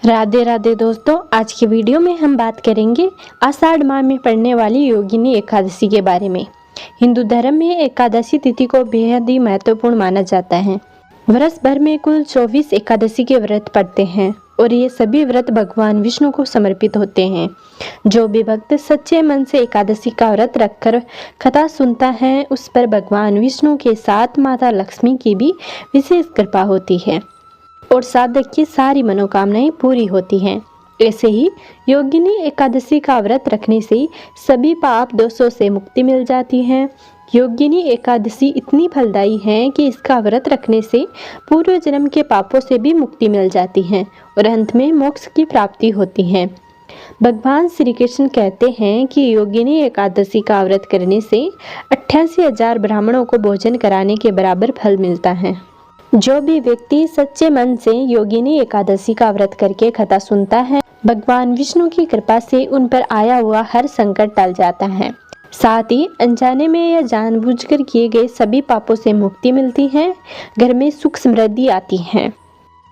राधे राधे दोस्तों, आज की वीडियो में हम बात करेंगे आषाढ़ माह में पड़ने वाली योगिनी एकादशी के बारे में। हिंदू धर्म में एकादशी तिथि को बेहद ही महत्वपूर्ण माना जाता है। वर्ष भर में कुल 24 एकादशी के व्रत पड़ते हैं और ये सभी व्रत भगवान विष्णु को समर्पित होते हैं। जो भी भक्त सच्चे मन से एकादशी का व्रत रखकर कथा सुनता है, उस पर भगवान विष्णु के साथ माता लक्ष्मी की भी विशेष कृपा होती है और साधक की सारी मनोकामनाएं पूरी होती हैं। ऐसे ही योगिनी एकादशी का व्रत रखने से सभी पाप दोषों से मुक्ति मिल जाती है। योगिनी एकादशी इतनी फलदायी है कि इसका व्रत रखने से पूर्व जन्म के पापों से भी मुक्ति मिल जाती है और अंत में मोक्ष की प्राप्ति होती है। भगवान श्री कृष्ण कहते हैं कि योगिनी एकादशी का व्रत करने से 88,000 ब्राह्मणों को भोजन कराने के बराबर फल मिलता है। जो भी व्यक्ति सच्चे मन से योगिनी एकादशी का व्रत करके कथा सुनता है, भगवान विष्णु की कृपा से उन पर आया हुआ हर संकट टल जाता है। साथ ही अनजाने में या जानबूझकर किए गए सभी पापों से मुक्ति मिलती है। घर में सुख समृद्धि आती है।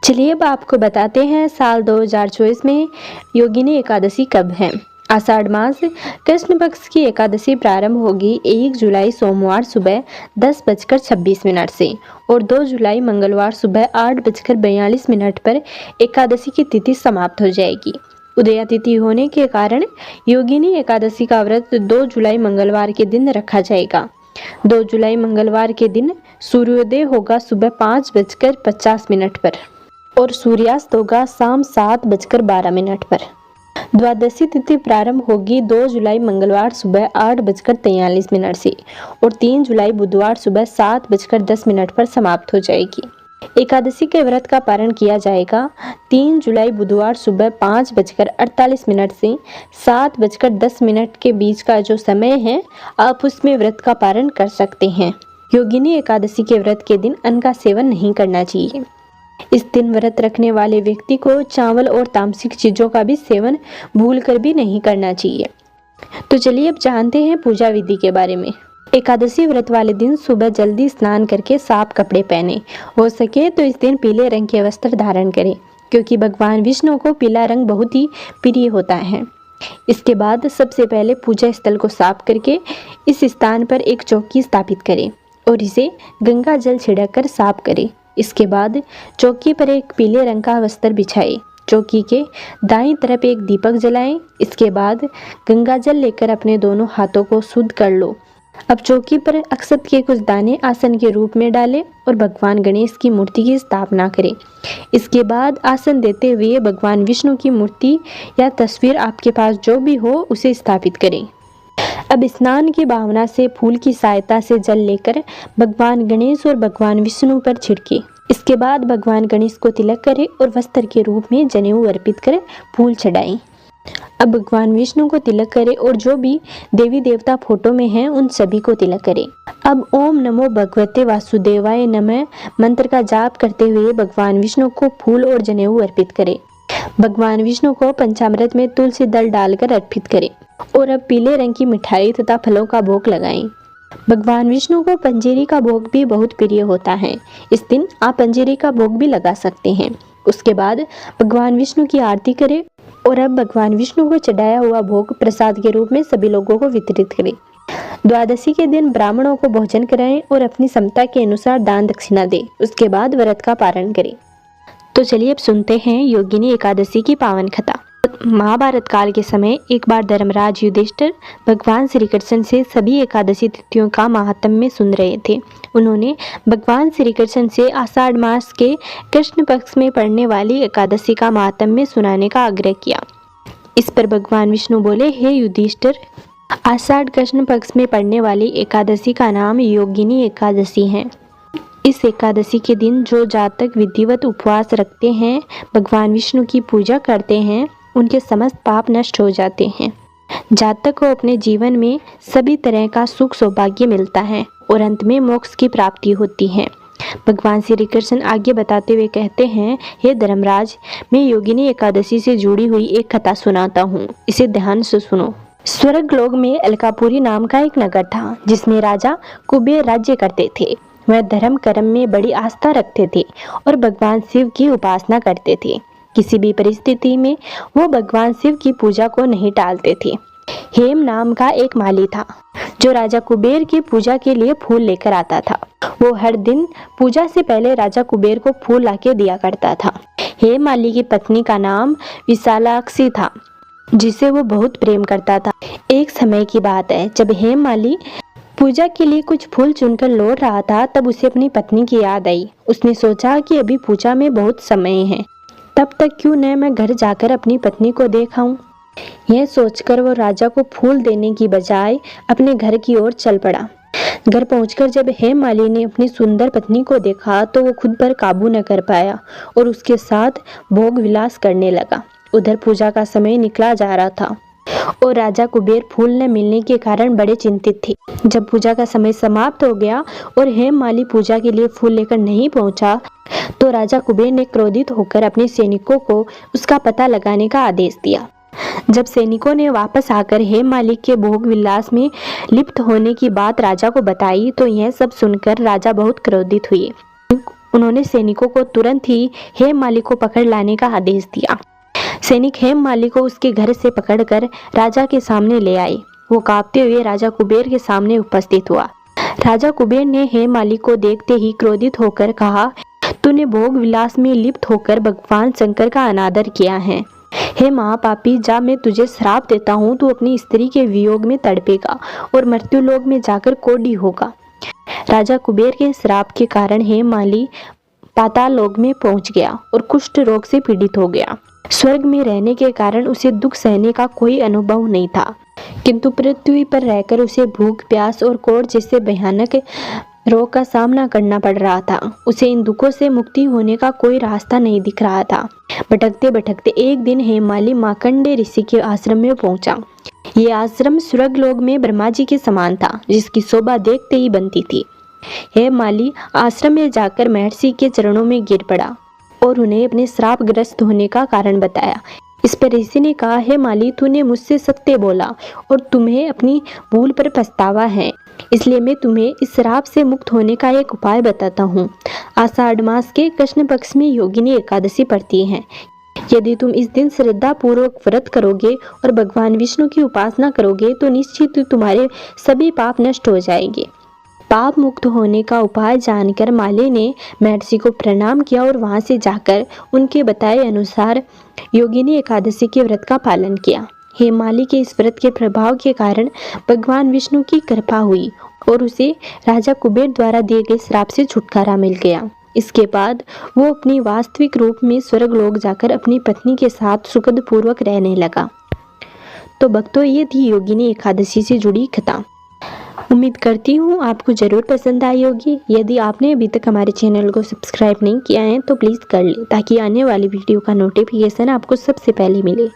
चलिए अब आपको बताते हैं साल 2024 में योगिनी एकादशी कब है। आषाढ़ मास कृष्ण पक्ष की एकादशी प्रारंभ होगी 1 जुलाई सोमवार सुबह 10:26 से और 2 जुलाई मंगलवार सुबह 8:42 पर एकादशी की तिथि समाप्त हो जाएगी। उदया तिथि होने के कारण योगिनी एकादशी का व्रत 2 जुलाई मंगलवार के दिन रखा जाएगा। 2 जुलाई मंगलवार के दिन सूर्योदय होगा सुबह 5:50 पर और सूर्यास्त होगा शाम 7:12 पर। द्वादशी तिथि प्रारंभ होगी 2 जुलाई मंगलवार सुबह 8:43 से और 3 जुलाई बुधवार सुबह 7:10 पर समाप्त हो जाएगी। एकादशी के व्रत का पारण किया जाएगा 3 जुलाई बुधवार सुबह 5:48 से 7:10 के बीच का जो समय है, आप उसमें व्रत का पारण कर सकते हैं। योगिनी एकादशी के व्रत के दिन अन्न का सेवन नहीं करना चाहिए। इस दिन व्रत रखने वाले व्यक्ति को चावल और तामसिक चीजों का भी सेवन भूलकर भी नहीं करना चाहिए। तो चलिए अब जानते हैं पूजा विधि के बारे में। एकादशी व्रत वाले दिन सुबह जल्दी स्नान करके साफ कपड़े पहने। हो सके तो इस दिन पीले रंग के वस्त्र धारण करें, क्योंकि भगवान विष्णु को पीला रंग बहुत ही प्रिय होता है। इसके बाद सबसे पहले पूजा स्थल को साफ करके इस स्थान पर एक चौकी स्थापित करें और इसे गंगा जल छिड़क कर साफ करें। इसके बाद चौकी पर एक पीले रंग का वस्त्र बिछाएं। चौकी के दाईं तरफ एक दीपक जलाएं। इसके बाद गंगा जल लेकर अपने दोनों हाथों को शुद्ध कर लो। अब चौकी पर अक्षत के कुछ दाने आसन के रूप में डालें और भगवान गणेश की मूर्ति की स्थापना करें। इसके बाद आसन देते हुए भगवान विष्णु की मूर्ति या तस्वीर आपके पास जो भी हो उसे स्थापित करें। अब स्नान की भावना से फूल की सहायता से जल लेकर भगवान गणेश और भगवान विष्णु पर छिड़के। इसके बाद भगवान गणेश को तिलक करें और वस्त्र के रूप में जनेऊ अर्पित कर फूल चढ़ाएं। अब भगवान विष्णु को तिलक करें और जो भी देवी देवता फोटो में हैं उन सभी को तिलक करें। अब ओम नमो भगवते वासुदेवाय नमः मंत्र का जाप करते हुए भगवान विष्णु को फूल और जनेऊ अर्पित करें। भगवान विष्णु को पंचामृत में तुलसी दल डालकर अर्पित करें और अब पीले रंग की मिठाई तथा फलों का भोग लगाएं। भगवान विष्णु को पंजीरी का भोग भी बहुत प्रिय होता है। इस दिन आप पंजीरी का भोग भी लगा सकते हैं। उसके बाद भगवान विष्णु की आरती करें और अब भगवान विष्णु को चढ़ाया हुआ भोग प्रसाद के रूप में सभी लोगों को वितरित करें। द्वादशी के दिन ब्राह्मणों को भोजन कराएं और अपनी क्षमता के अनुसार दान दक्षिणा दें। उसके बाद व्रत का पारण करें। तो चलिए अब सुनते हैं योगिनी एकादशी की पावन कथा। महाभारत काल के समय एक बार धर्मराज युधिष्ठिर भगवान श्री कृष्ण से सभी एकादशी तिथियों का महात्म्य सुन रहे थे। उन्होंने भगवान श्री कृष्ण से आषाढ़ मास के कृष्ण पक्ष में पड़ने वाली एकादशी का महात्म्य सुनाने का आग्रह किया। इस पर भगवान विष्णु बोले, हे युधिष्ठिर, आषाढ़ कृष्ण पक्ष में पड़ने वाली एकादशी का नाम योगिनी एकादशी है। इस एकादशी के दिन जो जातक विधिवत उपवास रखते हैं, भगवान विष्णु की पूजा करते हैं, उनके समस्त पाप नष्ट हो जाते हैं। जातक को अपने जीवन में सभी तरह का सुख सौभाग्य मिलता है और अंत में मोक्ष की प्राप्ति होती है। भगवान श्री कृष्ण आगे बताते हुए कहते हैं, हे धर्मराज, मैं योगिनी एकादशी से जुड़ी हुई एक कथा सुनाता हूँ, इसे ध्यान से सुनो। स्वर्ग लोक में अलकापुरी नाम का एक नगर था, जिसमें राजा कुबेर राज्य करते थे। वह धर्म कर्म में बड़ी आस्था रखते थे और भगवान शिव की उपासना करते थे। किसी भी परिस्थिति में वो भगवान शिव की पूजा को नहीं टालते थे। हेम नाम का एक माली था जो राजा कुबेर की पूजा के लिए फूल लेकर आता था। वो हर दिन पूजा से पहले राजा कुबेर को फूल लाके दिया करता था। हेम माली की पत्नी का नाम विशालाक्षी था, जिसे वो बहुत प्रेम करता था। एक समय की बात है, जब हेम माली पूजा के लिए कुछ फूल चुनकर लौट रहा था, तब उसे अपनी पत्नी की याद आई। उसने सोचा कि अभी पूजा में बहुत समय है, तब तक क्यों न मैं घर जाकर अपनी पत्नी को देख आऊं। यह सोचकर वो राजा को फूल देने की बजाय अपने घर की ओर चल पड़ा। घर पहुंचकर जब हेम माली ने अपनी सुंदर पत्नी को देखा तो वो खुद पर काबू न कर पाया और उसके साथ भोग विलास करने लगा। उधर पूजा का समय निकला जा रहा था और राजा कुबेर फूल न मिलने के कारण बड़े चिंतित थे। जब पूजा का समय समाप्त हो गया और हेम माली पूजा के लिए फूल लेकर नहीं पहुंचा, तो राजा कुबेर ने क्रोधित होकर अपने सैनिकों को उसका पता लगाने का आदेश दिया। जब सैनिकों ने वापस आकर हेम माली के भोग विलास में लिप्त होने की बात राजा को बताई, तो यह सब सुनकर राजा बहुत क्रोधित हुए। उन्होंने सैनिकों को तुरंत ही हेम माली को पकड़ लाने का आदेश दिया। सैनिक हेम माली को उसके घर से पकड़कर राजा के सामने ले आए। वो कांपते हुए राजा कुबेर के सामने उपस्थित हुआ। राजा कुबेर ने हेम माली को देखते ही क्रोधित होकर कहा, तूने भोग विलास में लिप्त होकर भगवान शंकर का अनादर किया है। हे महापापी, जा, मैं तुझे श्राप देता हूँ, तू अपनी स्त्री के वियोग में तड़पेगा और मृत्युलोक में जाकर कोढ़ी होगा। राजा कुबेर के श्राप के कारण हेम माली पाताल लोक में पहुंच गया और कुष्ठ रोग से पीड़ित हो गया। स्वर्ग में रहने के कारण उसे दुख सहने का कोई अनुभव नहीं था, किंतु पृथ्वी पर रहकर उसे भूख, प्यास और कोढ़ जैसे भयानक रोग का सामना करना पड़ रहा था। उसे इन दुखों से मुक्ति होने का कोई रास्ता नहीं दिख रहा था। भटकते भटकते एक दिन हेम माली मार्कंडेय ऋषि के आश्रम में पहुंचा। ये आश्रम स्वर्ग लोक में ब्रह्मा जी के समान था, जिसकी शोभा देखते ही बनती थी। हेम माली आश्रम में जाकर महर्षि के चरणों में गिर पड़ा और उन्हें अपने श्रापग्रस्त होने का कारण बताया। इस पर ऋषि ने कहा, हे माली, तूने मुझसे सत्य बोला और तुम्हें अपनी भूल पर पछतावा है, इसलिए मैं तुम्हें इस श्राप से मुक्त होने का एक उपाय बताता हूँ। आषाढ़ मास के कृष्ण पक्ष में योगिनी एकादशी पड़ती है। यदि तुम इस दिन श्रद्धा पूर्वक व्रत करोगे और भगवान विष्णु की उपासना करोगे तो निश्चित तुम्हारे सभी पाप नष्ट हो जाएंगे। पाप मुक्त होने का उपाय जानकर माली ने महर्षि को प्रणाम किया और वहां से जाकर उनके बताए अनुसार योगिनी एकादशी के व्रत का पालन किया। हेम माली के इस व्रत के प्रभाव के कारण भगवान विष्णु की कृपा हुई और उसे राजा कुबेर द्वारा दिए गए श्राप से छुटकारा मिल गया। इसके बाद वो अपनी वास्तविक रूप में स्वर्ग लोक जाकर अपनी पत्नी के साथ सुखद पूर्वक रहने लगा। तो भक्तों, ये थी योगिनी एकादशी से जुड़ी कथा। उम्मीद करती हूँ आपको ज़रूर पसंद आई होगी। यदि आपने अभी तक हमारे चैनल को सब्सक्राइब नहीं किया है तो प्लीज़ कर लें, ताकि आने वाली वीडियो का नोटिफिकेशन आपको सबसे पहले मिले।